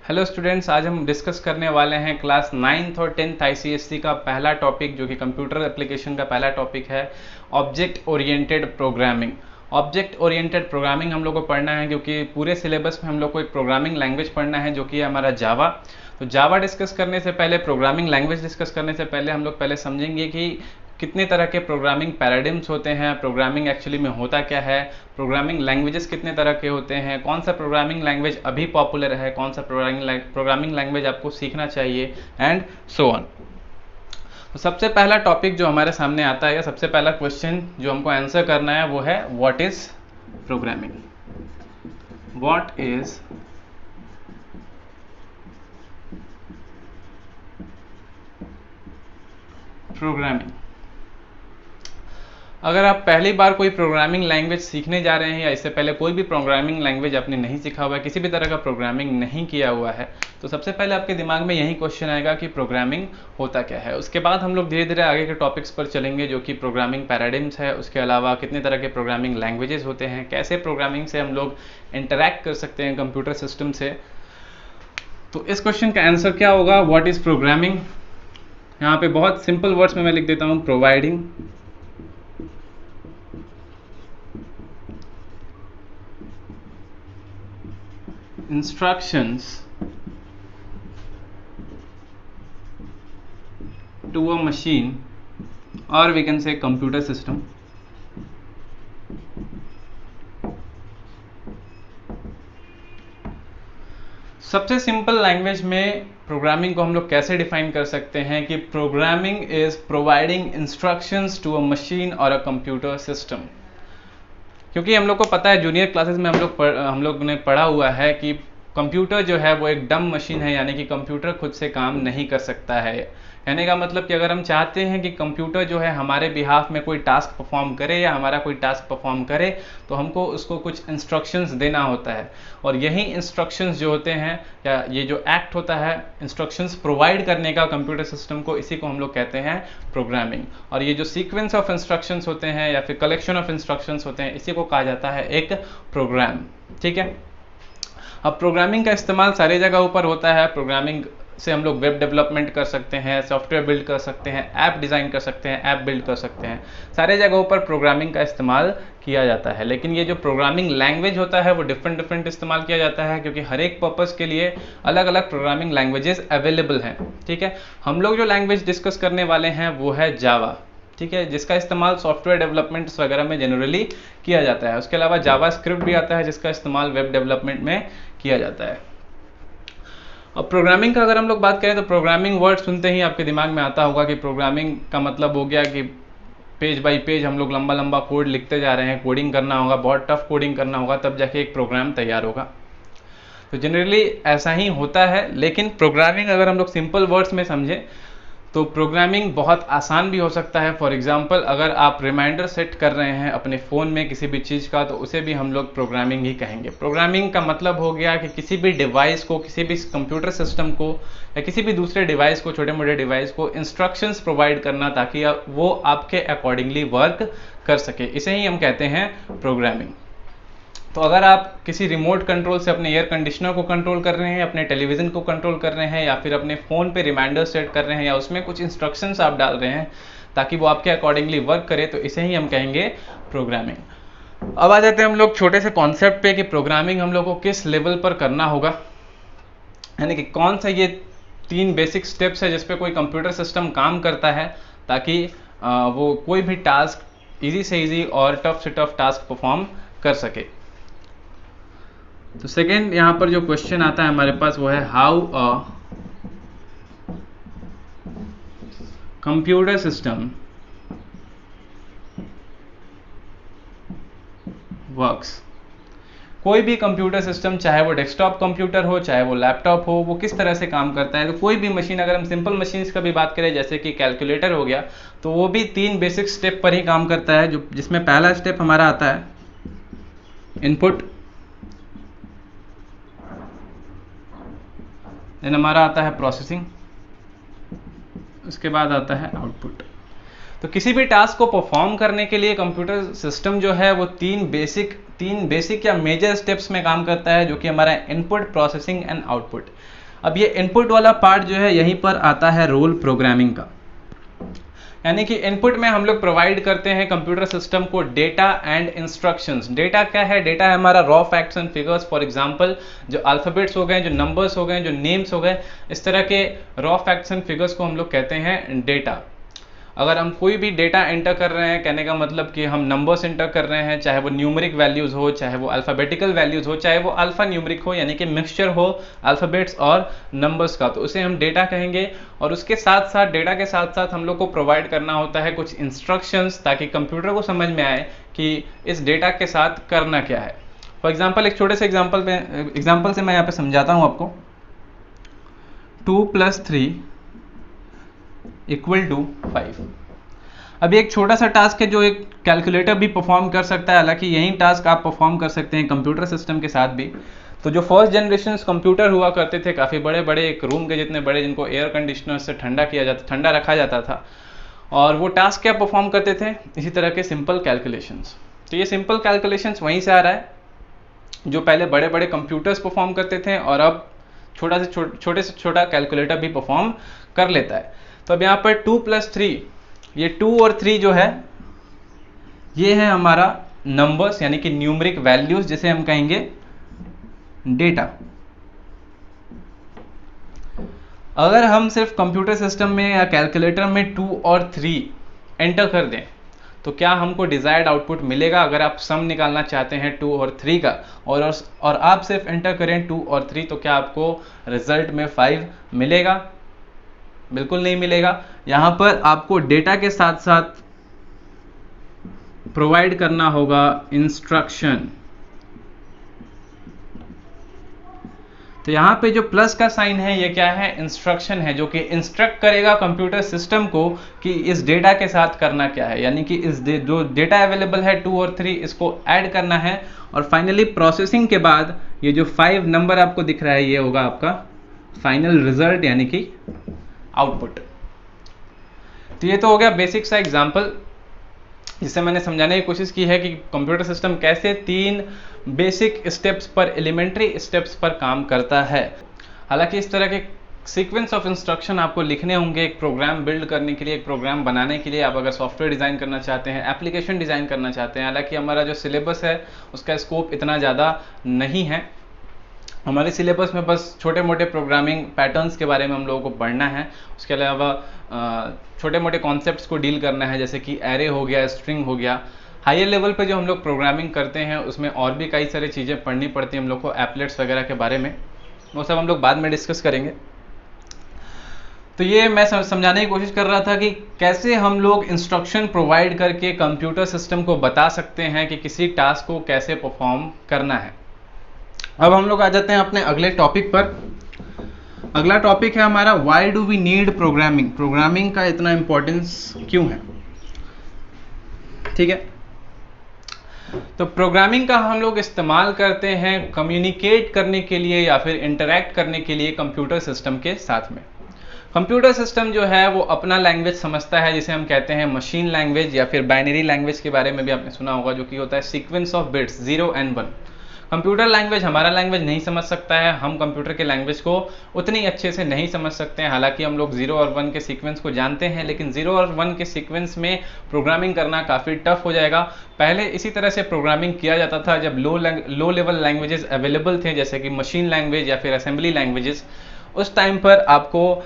Hello students, आज हम discuss करने वाले हैं क्लास 9th और 10th आईसीएससी का पहला टॉपिक, जो कि कंप्यूटर एप्लीकेशन का पहला टॉपिक है, object oriented programming. Object oriented programming हम लोग को पढ़ना है क्योंकि पूरे सिलेबस में हम लोग को एक प्रोग्रामिंग लैंग्वेज पढ़ना है जो कि है हमारा जावा। तो जावा डिस्कस करने से पहले, प्रोग्रामिंग लैंग्वेज डिस्कस करने से पहले हम लोग पहले समझेंगे कि कितने तरह के प्रोग्रामिंग पैराडिम्स होते हैं, प्रोग्रामिंग एक्चुअली में होता क्या है, प्रोग्रामिंग लैंग्वेजेस कितने तरह के होते हैं, कौन सा प्रोग्रामिंग लैंग्वेज अभी पॉपुलर है, कौन सा प्रोग्रामिंग लैंग्वेज आपको सीखना चाहिए, एंड सो ऑन। तो सबसे पहला टॉपिक जो हमारे सामने आता है, या सबसे पहला क्वेश्चन जो हमको आंसर करना है वो है what is programming. What is programming. अगर आप पहली बार कोई प्रोग्रामिंग लैंग्वेज सीखने जा रहे हैं, या इससे पहले कोई भी प्रोग्रामिंग लैंग्वेज आपने नहीं सीखा हुआ है, किसी भी तरह का प्रोग्रामिंग नहीं किया हुआ है, तो सबसे पहले आपके दिमाग में यही क्वेश्चन आएगा कि प्रोग्रामिंग होता क्या है। उसके बाद हम लोग धीरे धीरे आगे के टॉपिक्स पर चलेंगे, जो कि प्रोग्रामिंग पैराडिम्स है, उसके अलावा कितने तरह के प्रोग्रामिंग लैंग्वेजेस होते हैं, कैसे प्रोग्रामिंग से हम लोग इंटरैक्ट कर सकते हैं कंप्यूटर सिस्टम से। तो इस क्वेश्चन का आंसर क्या होगा, व्हाट इज प्रोग्रामिंग। यहाँ पे बहुत सिंपल वर्ड्स में मैं लिख देता हूँ, providing instructions to a machine, or we can say computer system, सबसे सिंपल लैंग्वेज में प्रोग्रामिंग को हम लोग कैसे डिफाइन कर सकते हैं कि programming is providing instructions to a machine और अ कंप्यूटर सिस्टम। क्योंकि हम लोग को पता है, जूनियर क्लासेस में हम लोग ने पढ़ा हुआ है कि कंप्यूटर जो है वो एक डम मशीन है, यानी कि कंप्यूटर खुद से काम नहीं कर सकता है। कहने का मतलब कि अगर हम चाहते हैं कि कंप्यूटर जो है हमारे बिहाफ में कोई टास्क परफॉर्म करे या हमारा कोई टास्क परफॉर्म करे, तो हमको उसको कुछ इंस्ट्रक्शंस देना होता है। और यही इंस्ट्रक्शंस जो होते हैं, या ये जो एक्ट होता है इंस्ट्रक्शंस प्रोवाइड करने का कंप्यूटर सिस्टम को, इसी को हम लोग कहते हैं प्रोग्रामिंग। और ये जो सीक्वेंस ऑफ इंस्ट्रक्शंस होते हैं या फिर कलेक्शन ऑफ इंस्ट्रक्शंस होते हैं, इसी को कहा जाता है एक प्रोग्राम। ठीक है। अब प्रोग्रामिंग का इस्तेमाल सारी जगह ऊपर होता है। प्रोग्रामिंग से हम लोग वेब डेवलपमेंट कर सकते हैं, सॉफ्टवेयर बिल्ड कर सकते हैं, ऐप डिज़ाइन कर सकते हैं, ऐप बिल्ड कर सकते हैं। सारे जगहों पर प्रोग्रामिंग का इस्तेमाल किया जाता है। लेकिन ये जो प्रोग्रामिंग लैंग्वेज होता है वो डिफरेंट इस्तेमाल किया जाता है, क्योंकि हर एक पर्पज़ के लिए अलग अलग प्रोग्रामिंग लैंग्वेजेस अवेलेबल हैं। ठीक है। हम लोग जो लैंग्वेज डिस्कस करने वाले हैं वो है जावा। ठीक है, जिसका इस्तेमाल सॉफ्टवेयर डेवलपमेंट्स वगैरह में जनरली किया जाता है। उसके अलावा जावा स्क्रिप्ट भी आता है, जिसका इस्तेमाल वेब डेवलपमेंट में किया जाता है। अब प्रोग्रामिंग का अगर हम लोग बात करें, तो प्रोग्रामिंग वर्ड सुनते ही आपके दिमाग में आता होगा कि प्रोग्रामिंग का मतलब हो गया कि पेज बाय पेज हम लोग लंबा लंबा कोड लिखते जा रहे हैं, कोडिंग करना होगा, बहुत टफ कोडिंग करना होगा, तब जाके एक प्रोग्राम तैयार होगा। तो जनरली ऐसा ही होता है। लेकिन प्रोग्रामिंग अगर हम लोग सिंपल वर्ड्स में समझें, तो प्रोग्रामिंग बहुत आसान भी हो सकता है। फॉर एग्जांपल, अगर आप रिमाइंडर सेट कर रहे हैं अपने फ़ोन में किसी भी चीज़ का, तो उसे भी हम लोग प्रोग्रामिंग ही कहेंगे। प्रोग्रामिंग का मतलब हो गया कि किसी भी डिवाइस को, किसी भी कंप्यूटर सिस्टम को या किसी भी दूसरे डिवाइस को, छोटे मोटे डिवाइस को इंस्ट्रक्शंस प्रोवाइड करना, ताकि वो आपके अकॉर्डिंगली वर्क कर सके। इसे ही हम कहते हैं प्रोग्रामिंग। तो अगर आप किसी रिमोट कंट्रोल से अपने एयर कंडीशनर को कंट्रोल कर रहे हैं, अपने टेलीविज़न को कंट्रोल कर रहे हैं, या फिर अपने फ़ोन पे रिमाइंडर सेट कर रहे हैं, या उसमें कुछ इंस्ट्रक्शंस आप डाल रहे हैं ताकि वो आपके अकॉर्डिंगली वर्क करे, तो इसे ही हम कहेंगे प्रोग्रामिंग। अब आ जाते हैं हम लोग छोटे से कॉन्सेप्ट पे कि प्रोग्रामिंग हम लोग को किस लेवल पर करना होगा, यानी कि कौन सा ये 3 बेसिक स्टेप्स है जिस पे कोई कंप्यूटर सिस्टम काम करता है, ताकि वो कोई भी टास्क ईजी से ईजी और टफ से टफ टास्क परफॉर्म कर सके। तो सेकेंड यहाँ पर जो क्वेश्चन आता है हमारे पास, वो है how a computer system works. कोई भी कंप्यूटर सिस्टम, चाहे वो डेस्कटॉप कंप्यूटर हो, चाहे वो लैपटॉप हो, वो किस तरह से काम करता है। तो कोई भी मशीन, अगर हम सिंपल मशीन्स का भी बात करें, जैसे कि कैलकुलेटर हो गया, तो वो भी 3 बेसिक स्टेप पर ही काम करता है, जो जिसमें पहला स्टेप हमारा आता है इनपुट, देन हमारा आता है प्रोसेसिंग, उसके बाद आता है आउटपुट। तो किसी भी टास्क को परफॉर्म करने के लिए कंप्यूटर सिस्टम जो है वो तीन बेसिक या मेजर स्टेप्स में काम करता है, जो कि हमारा इनपुट, प्रोसेसिंग एंड आउटपुट। अब ये इनपुट वाला पार्ट जो है यहीं पर आता है रोल प्रोग्रामिंग का, यानी कि इनपुट में हम लोग प्रोवाइड करते हैं कंप्यूटर सिस्टम को डेटा एंड इंस्ट्रक्शंस। डेटा क्या है? डेटा है हमारा raw facts and figures. For example जो अल्फाबेट्स हो गए, जो नंबर्स हो गए, जो नेम्स हो गए, इस तरह के रॉ फैक्ट्स एंड फिगर्स को हम लोग कहते हैं डेटा। अगर हम कोई भी डेटा एंटर कर रहे हैं, कहने का मतलब कि हम नंबर्स एंटर कर रहे हैं, चाहे वो न्यूमेरिक वैल्यूज हो, चाहे वो अल्फाबेटिकल वैल्यूज हो, चाहे वो अल्फा न्यूमेरिक हो, यानी कि मिक्सचर हो अल्फाबेट्स और नंबर्स का, तो उसे हम डेटा कहेंगे। और उसके साथ साथ डेटा के साथ साथ हम लोग को प्रोवाइड करना होता है कुछ इंस्ट्रक्शंस, ताकि कंप्यूटर को समझ में आए कि इस डेटा के साथ करना क्या है। फॉर एग्जाम्पल एक छोटे से एग्जाम्पल से मैं यहाँ पे समझाता हूँ आपको। 2 + 3 = 5। अभी एक छोटा सा टास्क है जो एक कैलकुलेटर भी परफॉर्म कर सकता है, हालांकि यही टास्क आप परफॉर्म कर सकते हैं कंप्यूटर सिस्टम के साथ भी। तो जो फर्स्ट जनरेशन कंप्यूटर हुआ करते थे, काफ़ी बड़े बड़े, एक रूम के जितने बड़े, जिनको एयर कंडीशनर से ठंडा रखा जाता था, और वो टास्क क्या परफॉर्म करते थे? इसी तरह के सिंपल कैलकुलेशंस। तो ये सिंपल कैलकुलेशंस वहीं से आ रहा है, जो पहले बड़े बड़े कंप्यूटर्स परफॉर्म करते थे और अब छोटे से छोटा कैलकुलेटर भी परफॉर्म कर लेता है। तो अब यहाँ पर 2 + 3, ये 2 और 3 जो है ये है हमारा नंबर्स, यानी कि न्यूमेरिक वैल्यूज, जिसे हम कहेंगे डेटा। अगर हम सिर्फ कंप्यूटर सिस्टम में या कैलकुलेटर में 2 और 3 एंटर कर दें तो क्या हमको डिजायर्ड आउटपुट मिलेगा? अगर आप सम निकालना चाहते हैं 2 और 3 का, और आप सिर्फ एंटर करें 2 और 3, तो क्या आपको रिजल्ट में 5 मिलेगा? बिल्कुल नहीं मिलेगा। यहां पर आपको डेटा के साथ साथ प्रोवाइड करना होगा इंस्ट्रक्शन। तो यहां पे जो प्लस का साइन है ये क्या है? इंस्ट्रक्शन है, जो कि इंस्ट्रक्ट करेगा कंप्यूटर सिस्टम को कि इस डेटा के साथ करना क्या है, यानी कि जो डेटा अवेलेबल है 2 और 3, इसको ऐड करना है। और फाइनली प्रोसेसिंग के बाद ये जो 5 नंबर आपको दिख रहा है, ये होगा आपका फाइनल रिजल्ट, यानी कि आउटपुट। तो ये तो हो गया बेसिक सा एग्जांपल, जिससे मैंने समझाने की कोशिश की है कि कंप्यूटर सिस्टम कैसे 3 बेसिक स्टेप्स पर, एलिमेंट्री स्टेप्स पर काम करता है। हालांकि इस तरह के सीक्वेंस ऑफ इंस्ट्रक्शन आपको लिखने होंगे एक प्रोग्राम बिल्ड करने के लिए, एक प्रोग्राम बनाने के लिए। आप अगर सॉफ्टवेयर डिज़ाइन करना चाहते हैं, एप्लीकेशन डिज़ाइन करना चाहते हैं, हालांकि हमारा जो सिलेबस है उसका स्कोप इतना ज़्यादा नहीं है। हमारे सिलेबस में बस छोटे मोटे प्रोग्रामिंग पैटर्न्स के बारे में हम लोगों को पढ़ना है। उसके अलावा छोटे मोटे कॉन्सेप्ट्स को डील करना है, जैसे कि एरे हो गया, स्ट्रिंग हो गया। हायर लेवल पे जो हम लोग प्रोग्रामिंग करते हैं उसमें और भी कई सारी चीज़ें पढ़नी पड़ती हैं हम लोग को, एप्लेट्स वगैरह के बारे में, वो सब हम लोग बाद में डिस्कस करेंगे। तो ये मैं समझाने की कोशिश कर रहा था कि कैसे हम लोग इंस्ट्रक्शन प्रोवाइड करके कंप्यूटर सिस्टम को बता सकते हैं कि किसी टास्क को कैसे परफॉर्म करना है। अब हम लोग आ जाते हैं अपने अगले टॉपिक पर। अगला टॉपिक है हमारा why do we need programming. Programming का इतना इंपॉर्टेंस क्यों है? ठीक है, तो प्रोग्रामिंग का हम लोग इस्तेमाल करते हैं कम्युनिकेट करने के लिए या फिर इंटरैक्ट करने के लिए कंप्यूटर सिस्टम के साथ में। कंप्यूटर सिस्टम जो है वो अपना लैंग्वेज समझता है, जिसे हम कहते हैं मशीन लैंग्वेज या फिर बाइनरी लैंग्वेज के बारे में भी आपने सुना होगा, जो कि होता है sequence of bits 0 and 1। Computer language हमारा लैंग्वेज नहीं समझ सकता है, हम कंप्यूटर के लैंग्वेज को उतनी अच्छे से नहीं समझ सकते हैं। हालांकि हम लोग 0 और 1 के सीक्वेंस को जानते हैं, लेकिन 0 और 1 के सीक्वेंस में प्रोग्रामिंग करना काफ़ी टफ हो जाएगा। पहले इसी तरह से प्रोग्रामिंग किया जाता था जब लो लेवल लैंग्वेजेस अवेलेबल थे, जैसे कि मशीन लैंग्वेज या फिर असेंबली लैंग्वेजेस। उस टाइम पर आपको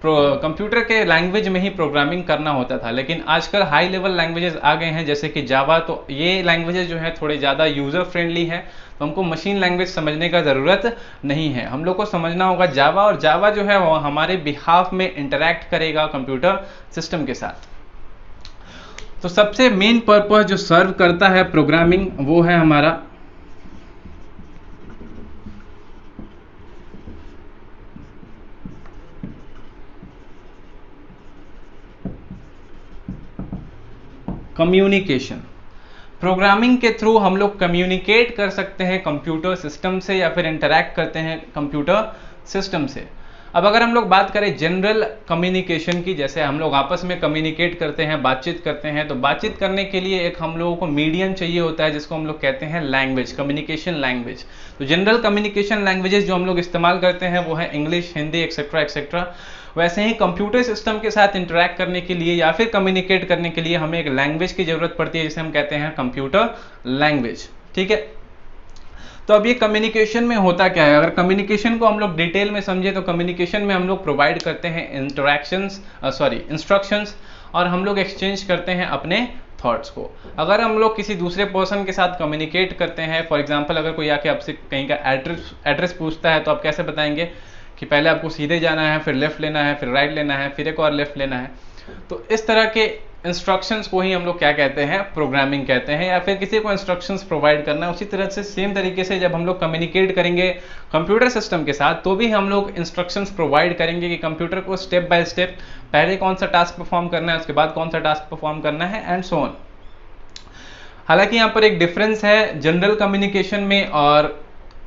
कंप्यूटर के लैंग्वेज में ही प्रोग्रामिंग करना होता था। लेकिन आजकल हाई लेवल लैंग्वेजेस आ गए हैं, जैसे कि जावा। तो ये लैंग्वेजेस जो है थोड़े ज़्यादा यूज़र फ्रेंडली है, तो हमको मशीन लैंग्वेज समझने का ज़रूरत नहीं है। हम लोग को समझना होगा जावा, और जावा जो है वो हमारे बिहाफ में इंटरैक्ट करेगा कंप्यूटर सिस्टम के साथ। तो सबसे मेन पर्पस जो सर्व करता है प्रोग्रामिंग, वो है हमारा कम्युनिकेशन। प्रोग्रामिंग के थ्रू हम लोग कम्युनिकेट कर सकते हैं कंप्यूटर सिस्टम से या फिर इंटरैक्ट करते हैं कंप्यूटर सिस्टम से। अब अगर हम लोग बात करें जनरल कम्युनिकेशन की, जैसे हम लोग आपस में कम्युनिकेट करते हैं, बातचीत करते हैं, तो बातचीत करने के लिए एक हम लोगों को मीडियम चाहिए होता है जिसको हम लोग कहते हैं लैंग्वेज, कम्युनिकेशन लैंग्वेज। तो जनरल कम्युनिकेशन लैंग्वेजेस जो हम लोग इस्तेमाल करते हैं वो है इंग्लिश, हिंदी, एक्सेट्रा एक्सेट्रा। वैसे ही कंप्यूटर सिस्टम के साथ इंटरेक्ट करने के लिए या फिर कम्युनिकेट करने के लिए हमें एक लैंग्वेज की जरूरत पड़ती है जिसे हम कहते हैं कंप्यूटर लैंग्वेज। ठीक है, तो अब ये कम्युनिकेशन में होता क्या है, अगर कम्युनिकेशन को हम लोग डिटेल में समझे तो कम्युनिकेशन में हम लोग प्रोवाइड करते हैं इंस्ट्रक्शंस और हम लोग एक्सचेंज करते हैं अपने थॉट्स को। अगर हम लोग किसी दूसरे पर्सन के साथ कम्युनिकेट करते हैं, फॉर एग्जांपल अगर कोई आके आपसे कहीं का एड्रेस पूछता है तो आप कैसे बताएंगे कि पहले आपको सीधे जाना है, फिर लेफ्ट लेना है, फिर राइट लेना है, फिर एक और लेफ्ट लेना है। तो इस तरह के इंस्ट्रक्शंस को ही हम लोग क्या कहते हैं, प्रोग्रामिंग कहते हैं, या फिर किसी को इंस्ट्रक्शंस प्रोवाइड करना। उसी तरह से सेम तरीके से जब हम लोग कम्युनिकेट करेंगे कंप्यूटर सिस्टम के साथ तो भी हम लोग इंस्ट्रक्शंस प्रोवाइड करेंगे कि कंप्यूटर को स्टेप बाय स्टेप पहले कौन सा टास्क परफॉर्म करना है, उसके बाद कौन सा टास्क परफॉर्म करना है, एंड सो ऑन। हालांकि यहाँ पर एक डिफरेंस है जनरल कम्युनिकेशन में और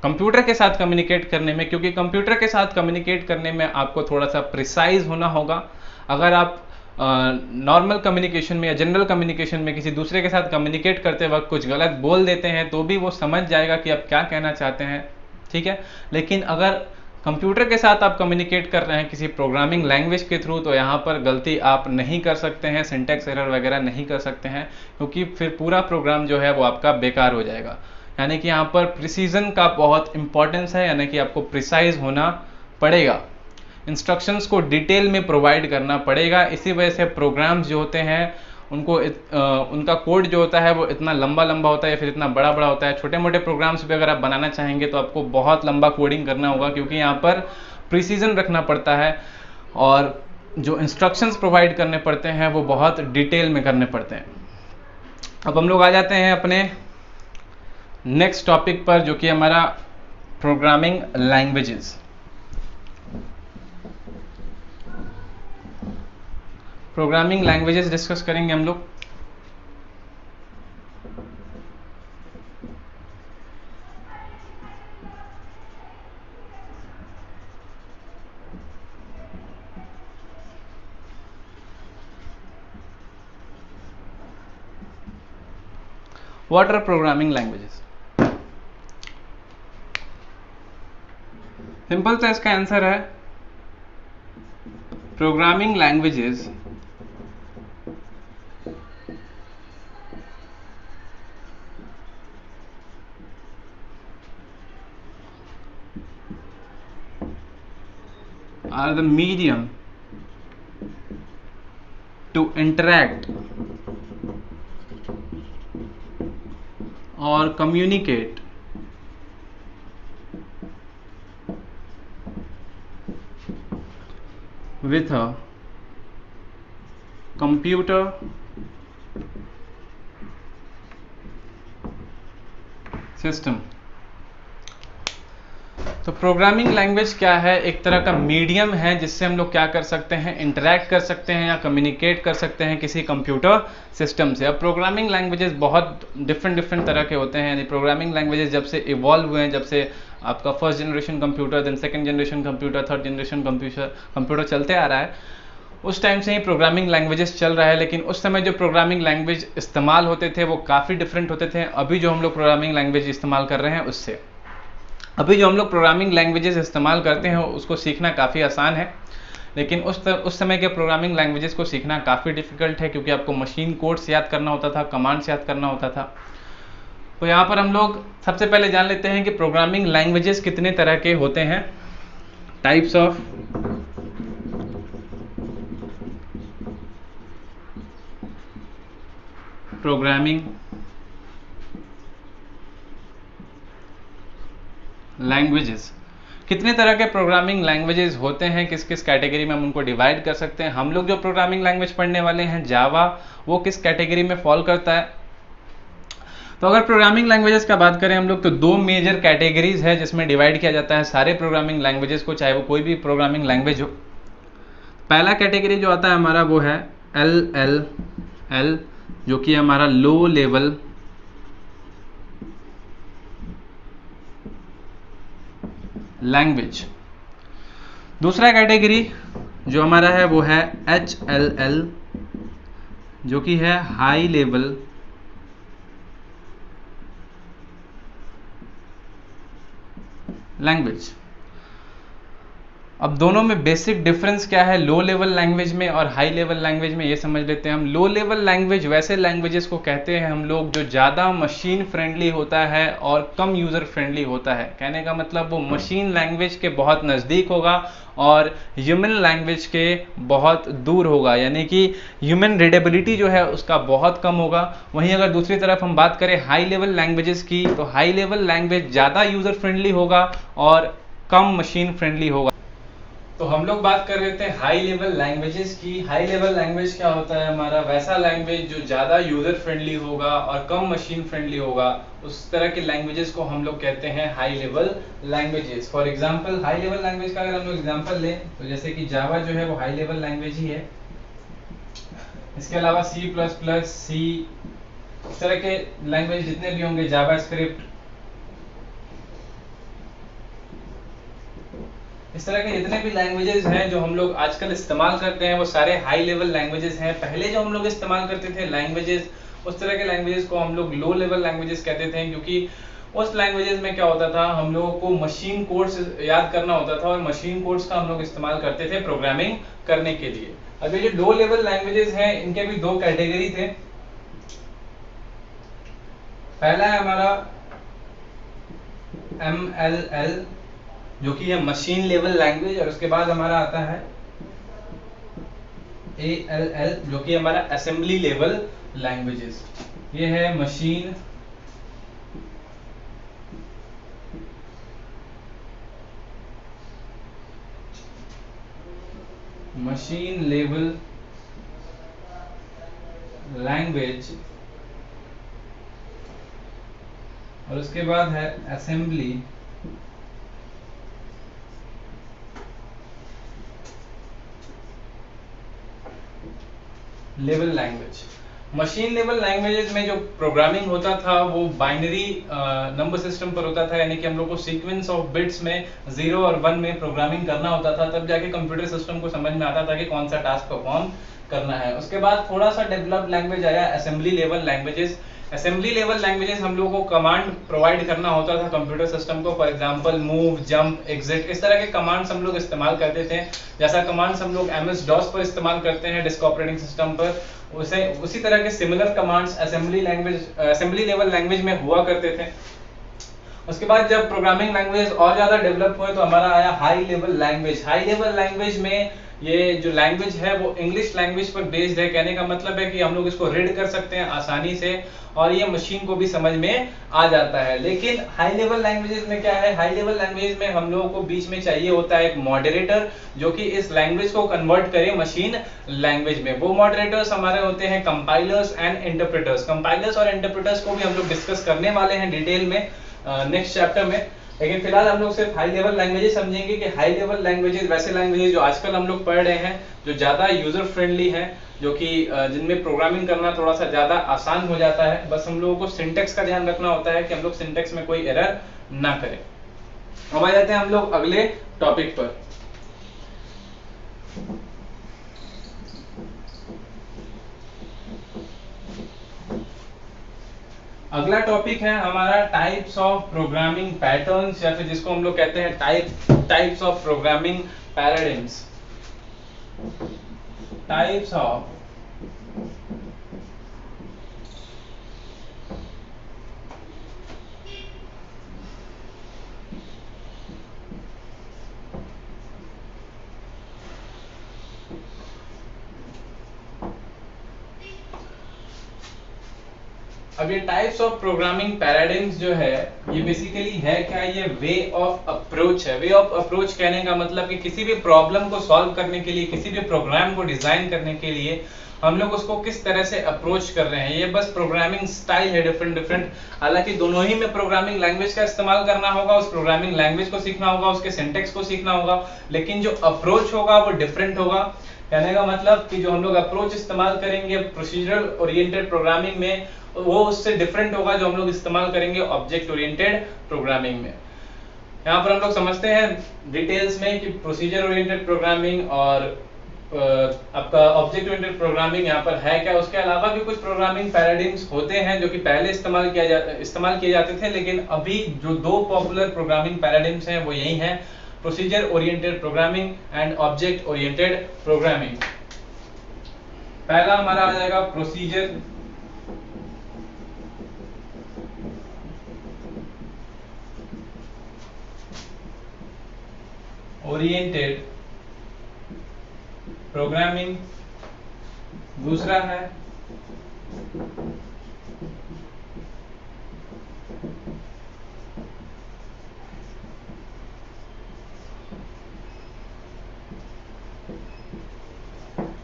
कंप्यूटर के साथ कम्युनिकेट करने में, क्योंकि कंप्यूटर के साथ कम्युनिकेट करने में आपको थोड़ा सा प्रिसाइज होना होगा। अगर आप नॉर्मल कम्युनिकेशन में या जनरल कम्युनिकेशन में किसी दूसरे के साथ कम्युनिकेट करते वक्त कुछ गलत बोल देते हैं तो भी वो समझ जाएगा कि आप क्या कहना चाहते हैं। ठीक है, लेकिन अगर कंप्यूटर के साथ आप कम्युनिकेट कर रहे हैं किसी प्रोग्रामिंग लैंग्वेज के थ्रू तो यहाँ पर गलती आप नहीं कर सकते हैं, सिंटैक्स एरर वगैरह नहीं कर सकते हैं, क्योंकि फिर पूरा प्रोग्राम जो है वो आपका बेकार हो जाएगा। यानी कि यहाँ पर प्रिसीजन का बहुत इंपॉर्टेंस है, यानी कि आपको प्रिसाइज होना पड़ेगा, इंस्ट्रक्शंस को डिटेल में प्रोवाइड करना पड़ेगा। इसी वजह से प्रोग्राम्स जो होते हैं उनको उनका कोड जो होता है वो इतना लंबा लंबा होता है या फिर इतना बड़ा बड़ा होता है। छोटे मोटे प्रोग्राम्स भी अगर आप बनाना चाहेंगे तो आपको बहुत लंबा कोडिंग करना होगा, क्योंकि यहाँ पर प्रिसीजन रखना पड़ता है और जो इंस्ट्रक्शंस प्रोवाइड करने पड़ते हैं वो बहुत डिटेल में करने पड़ते हैं। अब हम लोग आ जाते हैं अपने नेक्स्ट टॉपिक पर, जो कि हमारा programming languages. Programming languages discuss करेंगे हम लोग। What R programming languages? Simple सा इसका आंसर है programming languages are the medium to interact or communicate with a computer system। तो प्रोग्रामिंग लैंग्वेज क्या है? एक तरह का मीडियम है जिससे हम लोग क्या कर सकते हैं, इंटरैक्ट कर सकते हैं या कम्युनिकेट कर सकते हैं किसी कंप्यूटर सिस्टम से। अब प्रोग्रामिंग लैंग्वेजेस बहुत डिफरेंट तरह के होते हैं, यानी प्रोग्रामिंग लैंग्वेजेस जब से इवॉल्व हुए हैं, जब से आपका first generation computer, then second generation computer, third generation computer चलते आ रहा है, उस टाइम से ही प्रोग्रामिंग लैंग्वेजेस चल रहा है। लेकिन उस समय जो प्रोग्रामिंग लैंग्वेज इस्तेमाल होते थे वो काफ़ी डिफरेंट होते थे अभी जो हम लोग प्रोग्रामिंग लैंग्वेज इस्तेमाल कर रहे हैं उससे। अभी जो हम लोग प्रोग्रामिंग लैंग्वेजेस इस्तेमाल करते हैं उसको सीखना काफ़ी आसान है, लेकिन उस समय के प्रोग्रामिंग लैंग्वेजेस को सीखना काफ़ी डिफिकल्ट है, क्योंकि आपको मशीन कोड्स याद करना होता था, कमांड्स याद करना होता था। तो यहाँ पर हम लोग सबसे पहले जान लेते हैं कि प्रोग्रामिंग लैंग्वेजेस कितने तरह के होते हैं। टाइप्स ऑफ प्रोग्रामिंग लैंग्वेजेस, कितने तरह के प्रोग्रामिंग लैंग्वेजेस होते हैं, किस किस कैटेगरी में हम उनको डिवाइड कर सकते हैं। हम लोग जो प्रोग्रामिंग लैंग्वेज पढ़ने वाले हैं जावा, वो किस कैटेगरी में फॉल करता है? तो अगर प्रोग्रामिंग लैंग्वेजेस का बात करें हम लोग तो दो मेजर कैटेगरीज है जिसमें डिवाइड किया जाता है सारे प्रोग्रामिंग लैंग्वेजेस को, चाहे वो कोई भी प्रोग्रामिंग लैंग्वेज हो। पहला कैटेगरी जो आता है हमारा वो है LLL, जो कि हमारा लो लेवल लैंग्वेज, दूसरा कैटेगरी जो हमारा है वो है HLL, जो कि है हाई लेवल लैंग्वेज। अब दोनों में बेसिक डिफरेंस क्या है लो लेवल लैंग्वेज में और हाई लेवल लैंग्वेज में, ये समझ लेते हैं हम। लो लेवल लैंग्वेज वैसे लैंग्वेजेस को कहते हैं हम लोग जो ज़्यादा मशीन फ्रेंडली होता है और कम यूज़र फ्रेंडली होता है। कहने का मतलब वो मशीन लैंग्वेज के बहुत नज़दीक होगा और ह्यूमन लैंग्वेज के बहुत दूर होगा, यानी कि ह्यूमन रीडेबिलिटी जो है उसका बहुत कम होगा। वहीं अगर दूसरी तरफ हम बात करें हाई लेवल लैंग्वेजेस की, तो हाई लेवल लैंग्वेज ज़्यादा यूज़र फ्रेंडली होगा और कम मशीन फ्रेंडली होगा। तो हम लोग बात कर रहे थे हाई लेवल लैंग्वेजेस की। हाई लेवल लैंग्वेज क्या होता है हमारा? वैसा लैंग्वेज जो ज़्यादा यूज़र फ्रेंडली होगा और कम मशीन फ्रेंडली होगा, उस तरह के लैंग्वेजेस को हम लोग कहते हैं high level languages. For example high level language का अगर हम लोग एग्जांपल लें तो जैसे कि जावा जो है वो हाई लेवल लैंग्वेज ही है। इसके अलावा C++, इस तरह के लैंग्वेज जितने भी होंगे, जावा स्क्रिप्ट, इस तरह के जितने भी लैंग्वेजेस हैं जो हम लोग आजकल इस्तेमाल करते हैं वो सारे हाई लेवल लैंग्वेजेस हैं। पहले जो हम लोग इस्तेमाल करते थे लैंग्वेजेस, उस तरह के लैंग्वेजेस को हम लोग लो लेवल लैंग्वेजेस कहते थे, क्योंकि उस लैंग्वेजेस में क्या होता था, हम लोगों को मशीन कोड्स याद करना होता था और मशीन कोड्स का हम लोग इस्तेमाल करते थे प्रोग्रामिंग करने के लिए। अब ये जो लो लेवल लैंग्वेजेस हैं इनके भी दो कैटेगरी थे। पहला है हमारा MLL जो कि है मशीन लेवल लैंग्वेज, और उसके बाद हमारा आता है ALL जो कि हमारा असेंबली लेवल लैंग्वेजेस। ये है मशीन लेवल लैंग्वेज, और उसके बाद है assembly level language. Machine level languages में जो प्रोग्रामिंग होता था वो बाइनरी नंबर सिस्टम पर होता था, यानी कि हम लोग को सीक्वेंस ऑफ बिट्स में 0 और 1 में प्रोग्रामिंग करना होता था, तब जाके कंप्यूटर सिस्टम को समझ में आता था कि कौन सा टास्क परफॉर्म करना है। उसके बाद थोड़ा सा डेवलप्ड लैंग्वेज आया assembly level languages. Assembly level languages हम लोगों को कमांड प्रोवाइड करना होता था कंप्यूटर सिस्टम को। For example move, jump, exit, इस तरह के कमांड्स हम लोग इस्तेमाल करते थे। जैसा कमांड्स हम लोग MS DOS पर इस्तेमाल करते हैं डिस्क ऑपरेटिंग सिस्टम पर, उसी तरह के similar commands assembly level language में हुआ करते थे। उसके बाद जब प्रोग्रामिंग लैंग्वेज और ज्यादा डेवलप हुए तो हमारा आया high level language. High level language में ये जो लैंग्वेज है वो इंग्लिश लैंग्वेज पर बेस्ड है। कहने का मतलब है कि हम लोग इसको रीड कर सकते हैं आसानी से और ये मशीन को भी समझ में आ जाता है। लेकिन हाई लेवल लैंग्वेजेस में क्या है, हाई लेवल लैंग्वेज में हम लोगों को बीच में चाहिए होता है एक मॉडरेटर जो कि इस लैंग्वेज को कन्वर्ट करे मशीन लैंग्वेज में। वो मॉडरेटर्स हमारे होते हैं कंपाइलर्स एंड इंटरप्रेटर्स। कंपाइलर्स और इंटरप्रेटर्स को भी हम लोग डिस्कस करने वाले हैं डिटेल में नेक्स्ट चैप्टर में। लेकिन फिलहाल हम लोग सिर्फ हाई लेवल लैंग्वेजेस समझेंगे कि हाई लेवल लैंग्वेजेस वैसे लैंग्वेजेस जो आजकल हम लोग पढ़ रहे हैं, जो ज़्यादा यूजर फ्रेंडली हैं, जो कि जिनमें प्रोग्रामिंग करना थोड़ा सा ज़्यादा आसान हो जाता है। बस हम लोगों को सिंटेक्स का ध्यान रखना होता है कि हम लोग सिंटेक्स में कोई एरर ना करें। अब आ जाते हैं हम लोग अगले टॉपिक पर। अगला टॉपिक है हमारा टाइप्स ऑफ प्रोग्रामिंग पैटर्न्स, या फिर जिसको हम लोग कहते हैं types of programming paradigms. Types of अब ये टाइप्स ऑफ प्रोग्रामिंग पैराडिग्म्स जो है ये बेसिकली है क्या, ये वे ऑफ अप्रोच है। वे ऑफ अप्रोच कहने का मतलब कि किसी भी प्रॉब्लम को सॉल्व करने के लिए, किसी भी प्रोग्राम को डिजाइन करने के लिए हम लोग उसको किस तरह से अप्रोच कर रहे हैं। ये बस प्रोग्रामिंग स्टाइल है डिफरेंट। हालांकि दोनों ही में प्रोग्रामिंग लैंग्वेज का इस्तेमाल करना होगा, उस प्रोग्रामिंग लैंग्वेज को सीखना होगा, उसके सिंटेक्स को सीखना होगा, लेकिन जो अप्रोच होगा वो डिफरेंट होगा। कहने का मतलब कि जो हम लोग अप्रोच इस्तेमाल करेंगे प्रोसीजरल ओरिएंटेड प्रोग्रामिंग में, वो उससे डिफरेंट होगा जो हम लोग इस्तेमाल करेंगे ऑब्जेक्ट ओरिएंटेड प्रोग्रामिंग में। यहाँ पर हम लोग समझते हैं डिटेल्स में कि प्रोसीजर ओरिएंटेड प्रोग्रामिंग और आपका ऑब्जेक्ट ओरिएंटेड प्रोग्रामिंग यहाँ पर है क्या। उसके अलावा भी कुछ प्रोग्रामिंग पैराडिग्म्स होते हैं जो कि पहले इस्तेमाल किए जाते थे, लेकिन अभी जो दो पॉपुलर प्रोग्रामिंग पैराडिग्म्स हैं वो यही हैं, procedure oriented programming and object oriented programming. पहला हमारा आ जाएगा प्रोसीजर ओरिएंटेड प्रोग्रामिंग, दूसरा है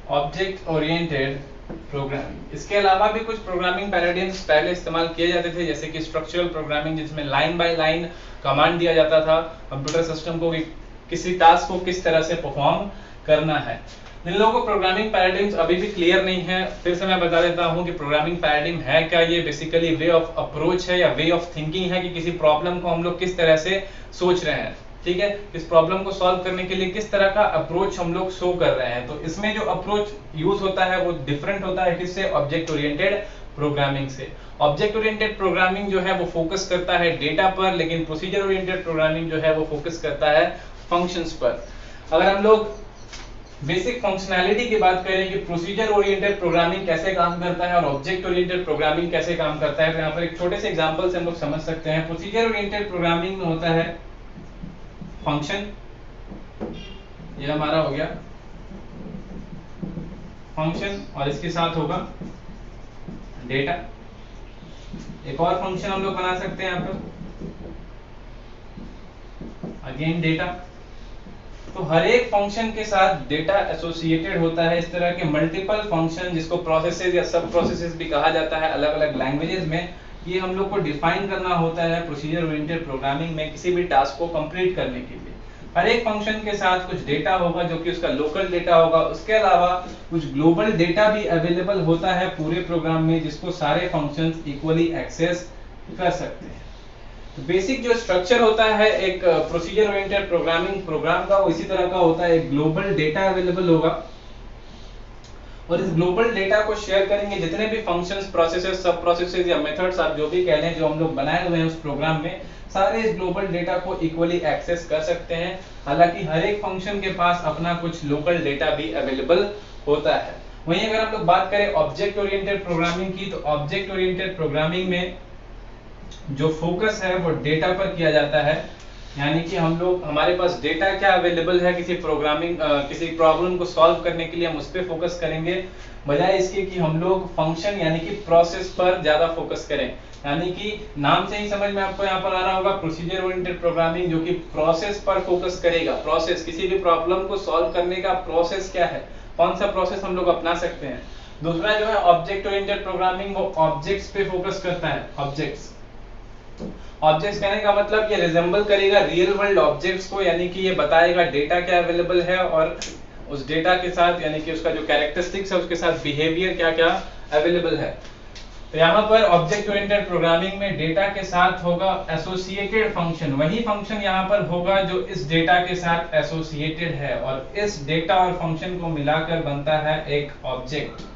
ऑब्जेक्ट ओरिएंटेड प्रोग्रामिंग। इसके अलावा भी कुछ प्रोग्रामिंग पैराडिग्म्स पहले इस्तेमाल किए जाते थे, जैसे कि स्ट्रक्चरल प्रोग्रामिंग, जिसमें लाइन बाय लाइन कमांड दिया जाता था कंप्यूटर सिस्टम को कि किसी टास्क को किस तरह से परफॉर्म करना है। जिन लोगों को प्रोग्रामिंग पैराडिग्म्स अभी भी क्लियर नहीं है, फिर से मैं बता देता हूं कि प्रोग्रामिंग पैराडिग्म है क्या। ये बेसिकली वे ऑफ अप्रोच है या वे ऑफ थिंकिंग है कि किसी प्रॉब्लम को हम लोग किस तरह से सोच रहे हैं, ठीक है, इस प्रॉब्लम को सॉल्व करने के लिए किस तरह का अप्रोच हम लोग शो कर रहे हैं। तो इसमें जो अप्रोच यूज होता है वो डिफरेंट होता है किससे, ऑब्जेक्ट ओरिएंटेड प्रोग्रामिंग से। ऑब्जेक्ट ओरिएंटेड प्रोग्रामिंग जो है वो फोकस करता है डेटा पर, लेकिन प्रोसीजर ओरिएंटेड प्रोग्रामिंग जो है वो फोकस करता है फंक्शंस पर। अगर हम लोग बेसिक फंक्शनैलिटी की बात करें कि प्रोसीजर ओरिएंटेड प्रोग्रामिंग कैसे काम करता है और ऑब्जेक्ट ओरिएंटेड प्रोग्रामिंग कैसे काम करता है, तो यहाँ पर एक छोटे से एग्जांपल से हम लोग समझ सकते हैं। प्रोसीजर ओरिएंटेड प्रोग्रामिंग में होता है फंक्शन, ये हमारा हो गया फंक्शन, और इसके साथ होगा डेटा। एक और फंक्शन हम लोग बना सकते हैं यहाँ पर, अगेन डेटा। तो हर एक फंक्शन के साथ डेटा एसोसिएटेड होता है। इस तरह के मल्टीपल फंक्शन, जिसको प्रोसेसेस या सब प्रोसेसेस भी कहा जाता है अलग अलग लैंग्वेजेस में, ये हम लोग को डिफाइन करना होता है प्रोसीजर ओरिएंटेड प्रोग्रामिंग में किसी भी टास्क को कंप्लीट करने के लिए। हर एक फंक्शन के साथ कुछ डेटा होगा जो कि उसका लोकल डेटा होगा, उसके अलावा कुछ ग्लोबल डेटा भी अवेलेबल होता है पूरे प्रोग्राम में, जिसको सारे फंक्शंस इक्वली एक्सेस कर सकते हैं। तो बेसिक जो स्ट्रक्चर होता है एक प्रोसीजर ओरिएंटेड प्रोग्रामिंग प्रोग्राम का, वो इसी तरह का होता है। एक ग्लोबल डेटा अवेलेबल होगा और इस ग्लोबल डेटा को शेयर करेंगे जितने भी फंक्शंस, प्रोसेसेस, सब प्रोसेसेस या मेथड्स आप जो भी कह लें जो हम लोग बनाए हुए हैं उस प्रोग्राम में, सारे इस ग्लोबल डेटा को इक्वली एक्सेस कर सकते हैं। हालांकि हर एक फंक्शन के पास अपना कुछ लोकल डेटा भी अवेलेबल होता है। वहीं अगर हम लोग बात करें ऑब्जेक्ट ओरिएंटेड प्रोग्रामिंग की, तो ऑब्जेक्ट ओरिएंटेड प्रोग्रामिंग में जो फोकस है वो डेटा पर किया जाता है। यानी कि हम लोग, हमारे पास डेटा क्या अवेलेबल है किसी प्रॉब्लम को सॉल्व करने के लिए, हम उस पर फोकस करेंगे, बजाय इसके कि हम लोग फंक्शन यानी कि प्रोसेस पर ज्यादा फोकस करें। यानी कि नाम से ही समझ में आपको यहाँ पर आ रहा होगा, प्रोसीजर ओरिएंटेड प्रोग्रामिंग जो कि प्रोसेस पर फोकस करेगा। प्रोसेस, किसी भी प्रॉब्लम को सॉल्व करने का प्रोसेस क्या है, कौन सा प्रोसेस हम लोग अपना सकते हैं। दूसरा जो है ऑब्जेक्ट ओरिएंटेड प्रोग्रामिंग, वो ऑब्जेक्ट्स पे फोकस करता है। ऑब्जेक्ट्स कहने का मतलब ये रिजेंबल करेगा रियल वर्ल्ड ऑब्जेक्ट्स को, यानी कि ये बताएगा डेटा क्या अवेलेबल है और उस डेटा के साथ, यानी कि उसका जो कैरेक्टरिस्टिक्स है उसके साथ बिहेवियर क्या क्या अवेलेबल है। तो यहाँ पर ऑब्जेक्ट ओरिएंटेड प्रोग्रामिंग में डेटा के साथ होगा एसोसिएटेड फंक्शन। वही फंक्शन यहाँ पर होगा जो इस डेटा के साथ एसोसिएटेड है, और इस डेटा और फंक्शन को मिलाकर बनता है एक ऑब्जेक्ट।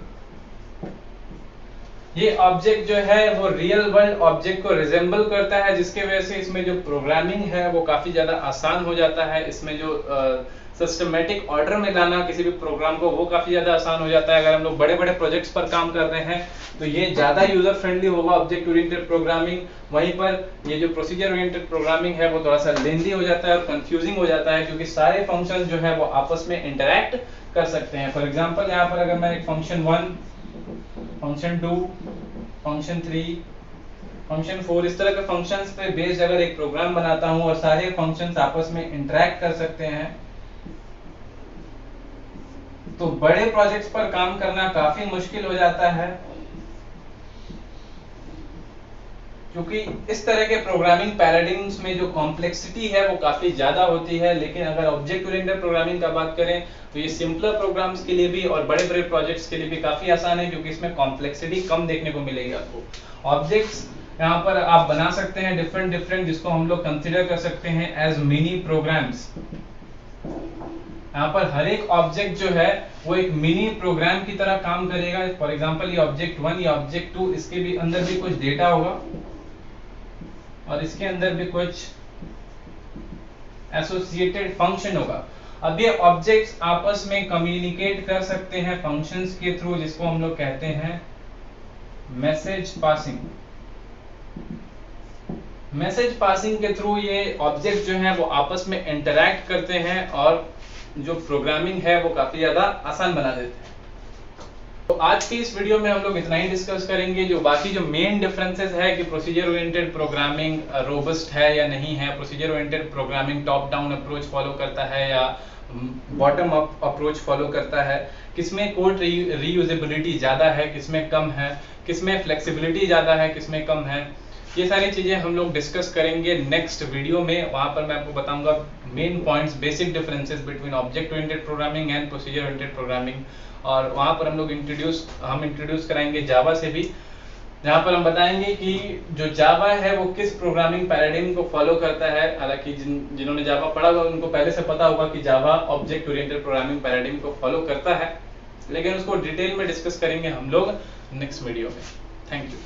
ये ऑब्जेक्ट जो है वो रियल वर्ल्ड ऑब्जेक्ट को रिजेंबल करता है, जिसके वजह से इसमें जो प्रोग्रामिंग है वो काफी ज्यादा आसान हो जाता है। इसमें जो सिस्टमैटिक ऑर्डर में लाना किसी भी प्रोग्राम को, वो काफी ज्यादा आसान हो जाता है। अगर हम लोग बड़े बड़े प्रोजेक्ट्स पर काम कर रहे हैं तो ये ज्यादा यूजर फ्रेंडली होगा ऑब्जेक्ट ओरिएंटेड प्रोग्रामिंग। वहीं पर ये जो प्रोसीजर ओरिएंटेड प्रोग्रामिंग है वो थोड़ा सा लेंथी हो जाता है और कंफ्यूजिंग हो जाता है, क्योंकि सारे फंक्शन जो है वो आपस में इंटरैक्ट कर सकते हैं। फॉर एग्जाम्पल यहाँ पर अगर मैं एक फंक्शन 1, फंक्शन 2, फंक्शन 3, फंक्शन 4 इस तरह के फंक्शंस पे बेस्ड अगर एक प्रोग्राम बनाता हूं और सारे फंक्शंस आपस में इंटरैक्ट कर सकते हैं, तो बड़े प्रोजेक्ट्स पर काम करना काफी मुश्किल हो जाता है, क्योंकि इस तरह के प्रोग्रामिंग पैराडिग्म्स में जो कॉम्प्लेक्सिटी है वो काफी ज्यादा होती है। लेकिन अगर ऑब्जेक्ट ओरिएंटेड प्रोग्रामिंग का बात करें तो ये सिंपलर प्रोग्राम्स के लिए भी और बड़े बड़े प्रोजेक्ट्स के लिए भी काफी आसान है, क्योंकि इसमें कॉम्प्लेक्सिटी कम देखने को मिलेगी आपको। ऑब्जेक्ट्स यहाँ पर आप बना सकते हैं डिफरेंट डिफरेंट, जिसको हम लोग कंसिडर कर सकते हैं एज मिनी प्रोग्राम्स। यहाँ पर हर एक ऑब्जेक्ट जो है वो एक मिनी प्रोग्राम की तरह काम करेगा। फॉर एग्जांपल ये ऑब्जेक्ट 1, ये ऑब्जेक्ट 2, इसके भी अंदर भी कुछ डेटा होगा और इसके अंदर भी कुछ एसोसिएटेड फंक्शन होगा। अब ये ऑब्जेक्ट्स आपस में कम्युनिकेट कर सकते हैं फंक्शंस के थ्रू, जिसको हम लोग कहते हैं मैसेज पासिंग। मैसेज पासिंग के थ्रू ये ऑब्जेक्ट जो है वो आपस में इंटरैक्ट करते हैं और जो प्रोग्रामिंग है वो काफी ज्यादा आसान बना देते हैं। तो आज की इस वीडियो में हम लोग इतना ही डिस्कस करेंगे। जो बाकी जो मेन डिफरेंसेस है कि प्रोसीजर ओरिएंटेड प्रोग्रामिंग रोबस्ट है या नहीं है, procedure oriented programming top down approach follow करता है या बॉटम अप अप्रोच फॉलो करता है, किसमें कोड रीयूजेबिलिटी ज्यादा है, किसमें कम है, किसमें फ्लेक्सिबिलिटी ज्यादा है, किसमें कम है, ये सारी चीजें हम लोग डिस्कस करेंगे नेक्स्ट वीडियो में। वहां पर मैं आपको बताऊंगा main points, basic differences between object oriented programming and procedure oriented programming. और वहां पर हम लोग इंट्रोड्यूस कराएंगे जावा से भी, जहां पर हम बताएंगे कि जो जावा है वो किस प्रोग्रामिंग पैराडिग्म को फॉलो करता है। हालांकि जिन्होंने जावा पढ़ा हुआ उनको पहले से पता होगा कि जावा ऑब्जेक्ट ओरिएंटेड प्रोग्रामिंग पैराडिग्म को फॉलो करता है, लेकिन उसको डिटेल में डिस्कस करेंगे हम लोग नेक्स्ट वीडियो में। Thank you.